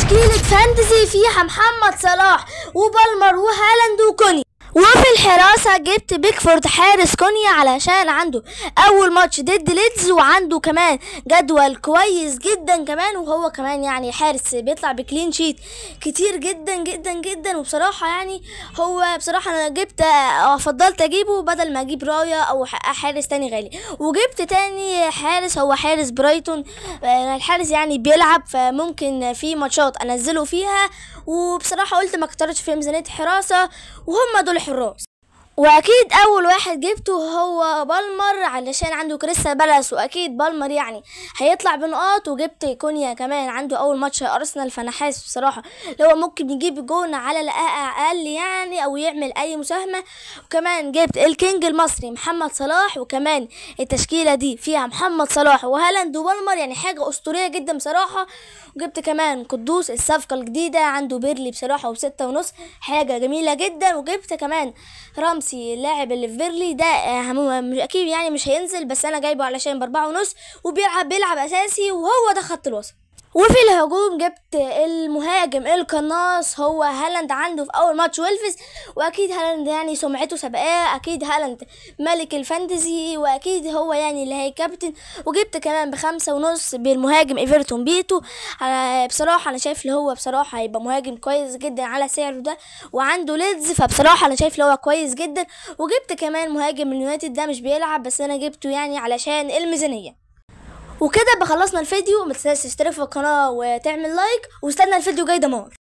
تشكيلة فانتزي فيها محمد صلاح وبالمر وهالاند وكوني. وفي الحراسة جبت بيكفورد حارس كونيا علشان عنده أول ماتش ضد ليدز، وعنده كمان جدول كويس جدا كمان، وهو كمان يعني حارس بيطلع بكلين شيت كتير جدا جدا جدا. وبصراحة يعني هو بصراحة أنا جبت فضلت أجيبه بدل ما أجيب رايا أو حارس تاني غالي. وجبت تاني حارس هو حارس برايتون، الحارس يعني بيلعب فممكن في ماتشات أنزله فيها، وبصراحة قلت ما كترتش في ميزانية حراسة وهم دول حراس. واكيد اول واحد جبته هو بالمر علشان عنده كريستال بالاس، واكيد بالمر يعني هيطلع بنقاط. وجبت كونيا كمان عنده اول ماتش ارسنال، فانا حاسس بصراحه لو ممكن يجيب جون على الاقل يعني او يعمل اي مساهمه. وكمان جبت الكينج المصري محمد صلاح، وكمان التشكيله دي فيها محمد صلاح وهالاند وبالمر، يعني حاجه اسطوريه جدا بصراحه. وجبت كمان قدوس الصفقه الجديده عنده بيرلي بصراحه و6.5، حاجه جميله جدا. وجبت كمان رامسي اللاعب اللي في بيرلي ده اكيد يعني مش هينزل، بس انا جايبه علشان ب4.5 وبيلعب اساسي، وهو ده خط الوسط. وفي الهجوم جبت المهاجم القناص هو هالاند، عنده في اول ماتش ويلفز، واكيد هالاند يعني سمعته سبقاه، اكيد هالاند ملك الفانتزي، واكيد هو يعني اللي هي كابتن. وجبت كمان ب5.5 بالمهاجم ايفرتون بيتو، بصراحة انا شايف اللي هو بصراحة هيبقى مهاجم كويس جدا على سعره ده، وعنده ليدز، فبصراحة انا شايف اللي هو كويس جدا. وجبت كمان مهاجم اليونايتد ده مش بيلعب، بس انا جبته يعني علشان الميزانية. وكده بخلصنا الفيديو، ما تنساش تشترك في القناة وتعمل لايك، واستنى الفيديو جاي دمار.